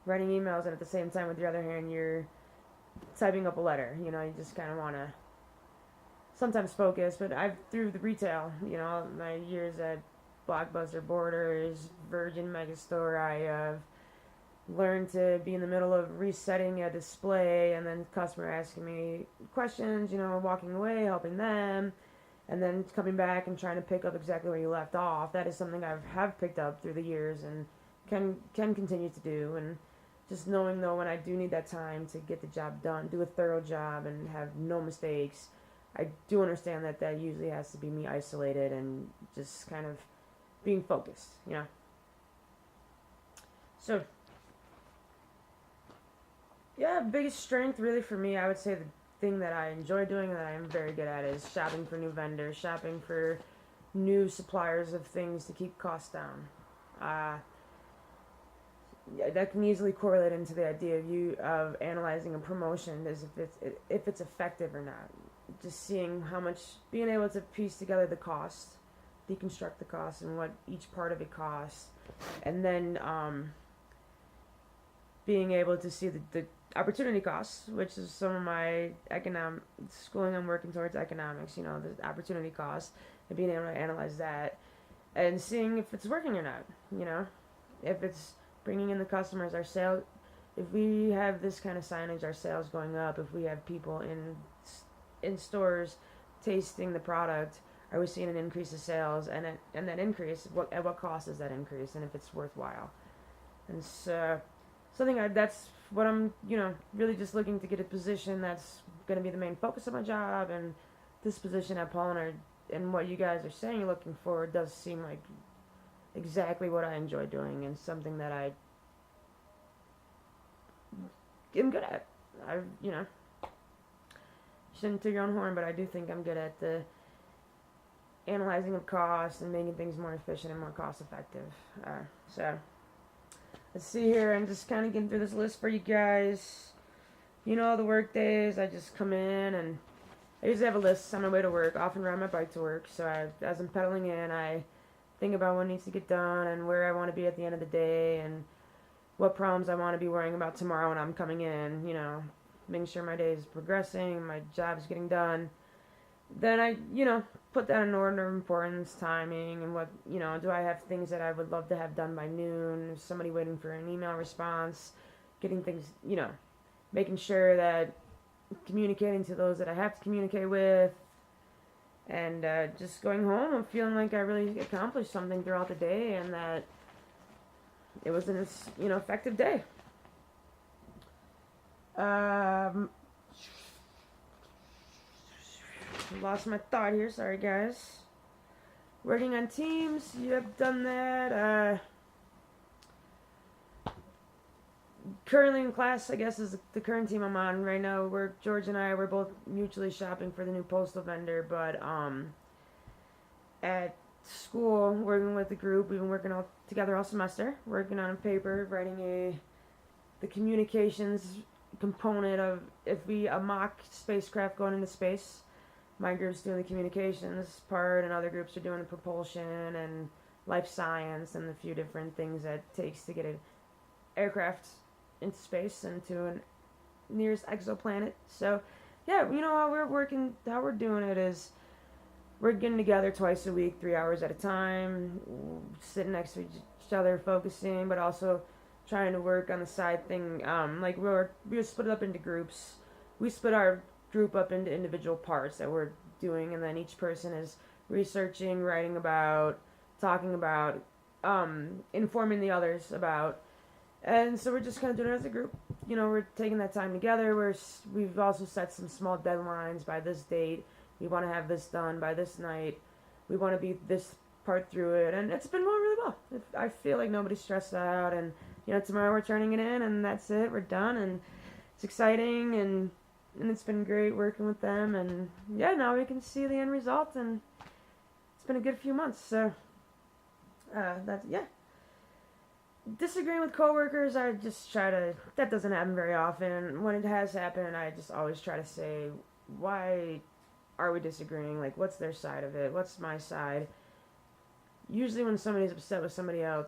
writing emails, and at the same time, with your other hand, you're typing up a letter. You know, you just kind of want to sometimes focus. But I've through the retail, you know, my years at Blockbuster, Borders, Virgin Megastore, I have learned to be in the middle of resetting a display, and then customer asking me questions. You know, walking away, helping them, and then coming back and trying to pick up exactly where you left off. That is something I have picked up through the years and can continue to do. And just knowing though when I do need that time to get the job done, do a thorough job, and have no mistakes, I do understand that that usually has to be me isolated and just kind of being focused, you know. So yeah, biggest strength really for me, I would say the thing that I enjoy doing and that I'm very good at is shopping for new vendors, shopping for new suppliers of things to keep costs down. Uh, yeah, that can easily correlate into the idea of analyzing a promotion as if it's effective or not. Just seeing how much, being able to piece together the cost, deconstruct the cost and what each part of it costs, and then being able to see the opportunity costs, which is some of my economic schooling. I'm working towards economics, you know, the opportunity cost, and being able to analyze that and seeing if it's working or not, you know, if it's bringing in the customers, our sales, if we have this kind of signage, our sales going up, if we have people in stores tasting the product, are we seeing an increase of sales, and that increase, at what cost is that increase, and if it's worthwhile. And so that's what I'm, you know, really just looking to get a position that's going to be the main focus of my job. And this position at Polliner and what you guys are saying you're looking for does seem like exactly what I enjoy doing and something that I am good at. I, you know, shouldn't toot your own horn, but I do think I'm good at the analyzing of costs and making things more efficient and more cost effective. So let's see here. I'm just kind of getting through this list for you guys. You know, the work days, I just come in and I usually have a list on my way to work. I often ride my bike to work, so as I'm pedaling in, I think about what needs to get done and where I want to be at the end of the day and what problems I want to be worrying about tomorrow when I'm coming in, you know, making sure my day is progressing, my job is getting done. Then I, you know, put that in order of importance, timing, and what, you know, do I have things that I would love to have done by noon? Is somebody waiting for an email response? Getting things, you know, making sure that communicating to those that I have to communicate with, and just going home and feeling like I really accomplished something throughout the day and that it was an, you know, effective day. Lost my thought here. Sorry, guys. Working on teams. You have done that. Currently in class, I guess, is the current team I'm on right now. George and I, we're both mutually shopping for the new postal vendor, but at school, working with the group, we've been working all together all semester, working on a paper, writing the communications component of a mock spacecraft going into space. My group's doing the communications part, and other groups are doing the propulsion and life science and the few different things that it takes to get an aircraft into space and to an nearest exoplanet. So, yeah, you know how we're doing it is we're getting together twice a week, 3 hours at a time, sitting next to each other, focusing, but also trying to work on the side thing. Like we're split up into groups. We split our group up into individual parts that we're doing, and then each person is researching, writing about, talking about, informing the others about. And so we're just kind of doing it as a group. You know, we're taking that time together. We've also set some small deadlines. By this date, we want to have this done. By this night, we want to be this part through it. And it's been going really well. I feel like nobody's stressed out. And, you know, tomorrow we're turning it in, and that's it. We're done. And it's exciting, and it's been great working with them. And, yeah, now we can see the end result. And it's been a good few months. So, yeah. Disagreeing with coworkers, I just try to, that doesn't happen very often. When it has happened, I just always try to say, why are we disagreeing? Like, what's their side of it? What's my side? Usually when somebody's upset with somebody else,